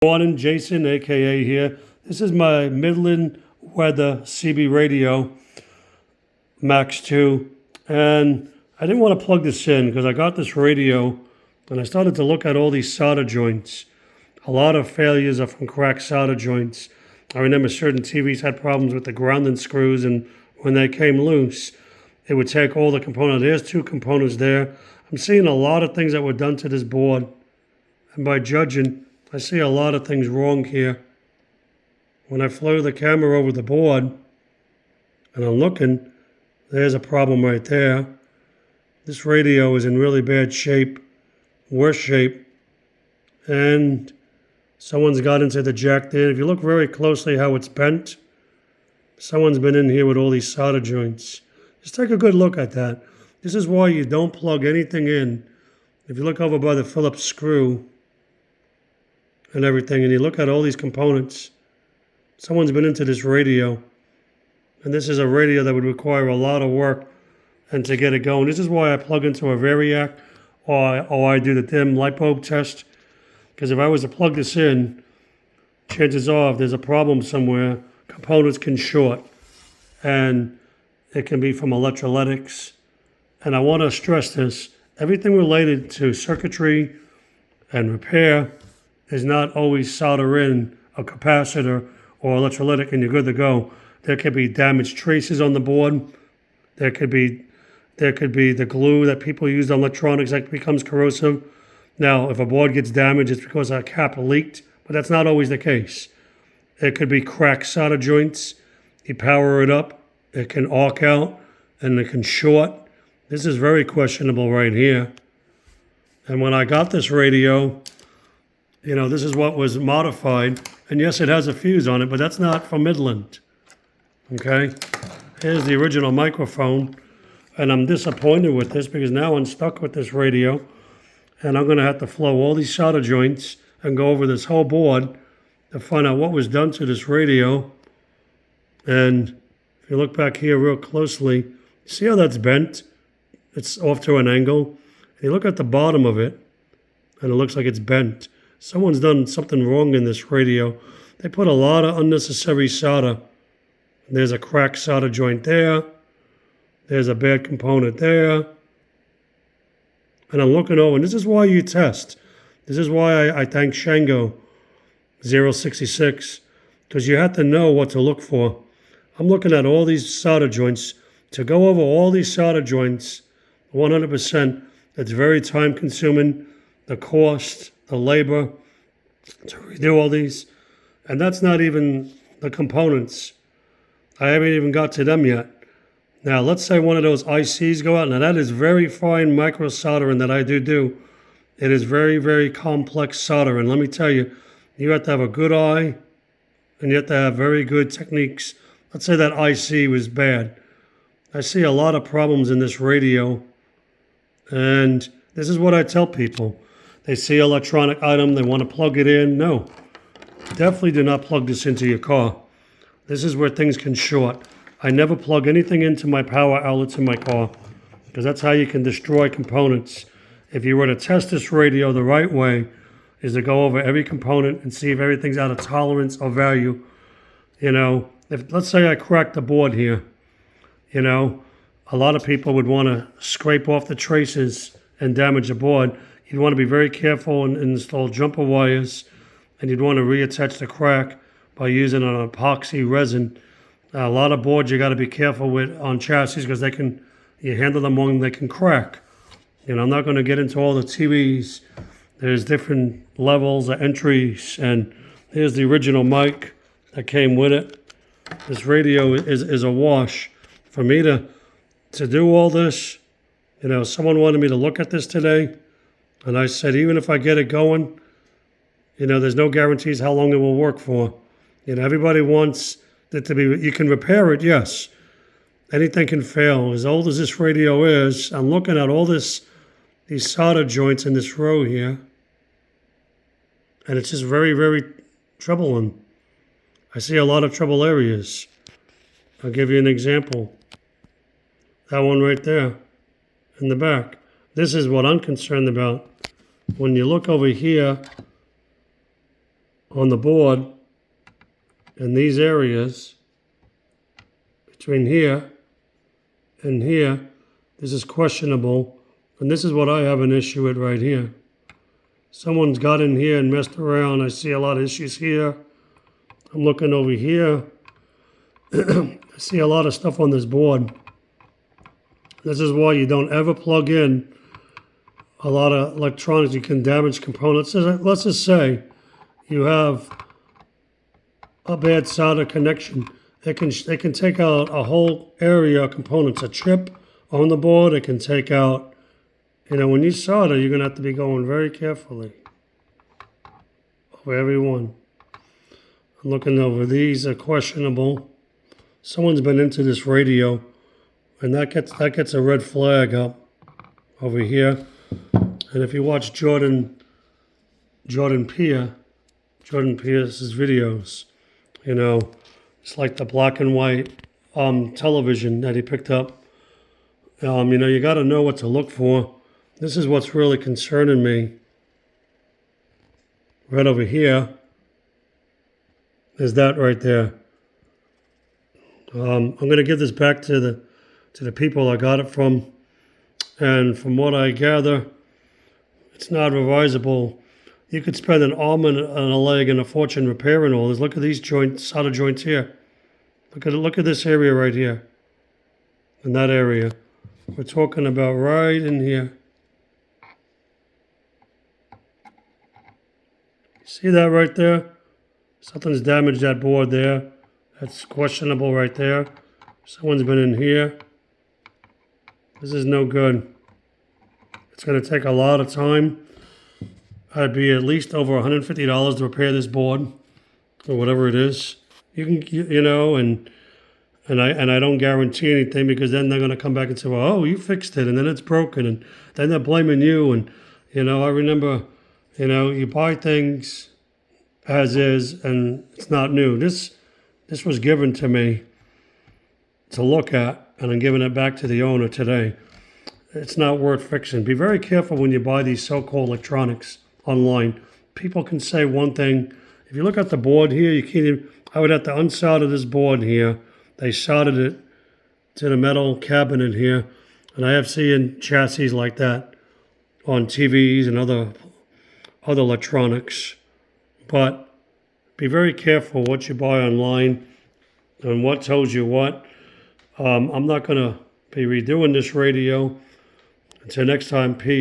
Morning, Jason, aka here. This is my Midland Weather CB radio, Max 2, and I didn't want to plug this in because I got this radio and I started to look at all these solder joints. A lot of failures are from cracked solder joints. I remember certain TVs had problems with the grounding screws, and when they came loose, it would take all the components. There's two components there. I'm seeing a lot of things that were done to this board, and by judging, I see a lot of things wrong here. When I flow the camera over the board and I'm looking, there's a problem right there. This radio is in really bad shape, worse shape, and someone's got into the jack there. If you look very closely how it's bent, someone's been in here with all these solder joints. Just take a good look at that. This is why you don't plug anything in. If you look over by the Phillips screw and everything, and you look at all these components, someone's been into this radio, and this is a radio that would require a lot of work and to get it going. This is why I plug into a Variac, or I do the dim light bulb test, because if I was to plug this in, chances are if there's a problem somewhere, components can short, and it can be from electrolytics. And I want to stress this, everything related to circuitry and repair is not always solder in a capacitor or electrolytic and you're good to go. There could be damaged traces on the board. There could be the glue that people use on electronics that becomes corrosive. Now, if a board gets damaged, it's because a cap leaked, but that's not always the case. It could be cracked solder joints. You power it up, it can arc out, and it can short. This is very questionable right here. And when I got this radio, this is what was modified. And yes, it has a fuse on it, but that's not from Midland. Okay? Here's the original microphone. And I'm disappointed with this because now I'm stuck with this radio. And I'm going to have to flow all these solder joints and go over this whole board to find out what was done to this radio. And if you look back here real closely, see how that's bent? It's off to an angle. And you look at the bottom of it, and it looks like it's bent. Someone's done something wrong in this radio. They put a lot of unnecessary solder. There's a cracked solder joint there. There's a bad component there. And I'm looking over, and this is why you test. This is why I thank Shango 066, because you have to know what to look for. I'm looking at all these solder joints. To go over all these solder joints 100%, it's very time consuming. The cost, the labor to redo all these, and that's not even the components. I haven't even got to them yet. Now, let's say one of those ICs go out. Now, that is very fine micro soldering that I do. It is very, very complex soldering. Let me tell you, you have to have a good eye, and you have to have very good techniques. Let's say that IC was bad. I see a lot of problems in this radio, and this is what I tell people. They see an electronic item, they want to plug it in. No, definitely do not plug this into your car. This is where things can short. I never plug anything into my power outlets in my car because that's how you can destroy components. If you were to test this radio the right way, is to go over every component and see if everything's out of tolerance or value. If let's say I cracked the board here, a lot of people would want to scrape off the traces and damage the board. You'd want to be very careful and install jumper wires, and you'd want to reattach the crack by using an epoxy resin. A lot of boards you got to be careful with on chassis because you handle them wrong, they can crack. I'm not going to get into all the TVs. There's different levels of entries, and here's the original mic that came with it. This radio is a wash. For me to do all this, someone wanted me to look at this today. And I said, even if I get it going, there's no guarantees how long it will work for. Everybody wants it to be, you can repair it, yes. Anything can fail. As old as this radio is, I'm looking at all these solder joints in this row here. And it's just very, very troubling. I see a lot of trouble areas. I'll give you an example. That one right there in the back. This is what I'm concerned about. When you look over here, on the board in these areas between here and here. This is questionable, and this is what I have an issue with right here. Someone's got in here and messed around. I see a lot of issues here. I'm looking over here. I see a lot of stuff on this board. This is why you don't ever plug in a lot of electronics. You can damage components. Let's just say you have a bad solder connection. They can take out a whole area of components, a chip on the board. It can take out, when you solder, you're going to have to be going very carefully over every one. I'm looking over. These are questionable. Someone's been into this radio, and that gets a red flag up over here. And if you watch Jordan Pierce's videos, it's like the black and white television that he picked up. You got to know what to look for. This is what's really concerning me. Right over here is that right there. I'm going to give this back to the people I got it from, and from what I gather, it's not revisable. You could spend an arm and a leg and a fortune repairing all this. Look at these solder joints here. Look at this area right here, and that area. We're talking about right in here. See that right there? Something's damaged that board there. That's questionable right there. Someone's been in here. This is no good. It's going to take a lot of time. I'd be at least over $150 to repair this board, or whatever it is. You can, and I don't guarantee anything, because then they're going to come back and say, well, oh, you fixed it, and then it's broken, and then they're blaming you. And I remember, you buy things as is, and it's not new. This was given to me to look at, and I'm giving it back to the owner today. It's not worth fixing. Be very careful when you buy these so-called electronics online. People can say one thing. If you look at the board here, you can't even, I would have to unsolder this board here. They soldered it to the metal cabinet here, and I have seen chassis like that on TVs and other electronics. But be very careful what you buy online and what tells you what. I'm not going to be redoing this radio. Until next time, peace.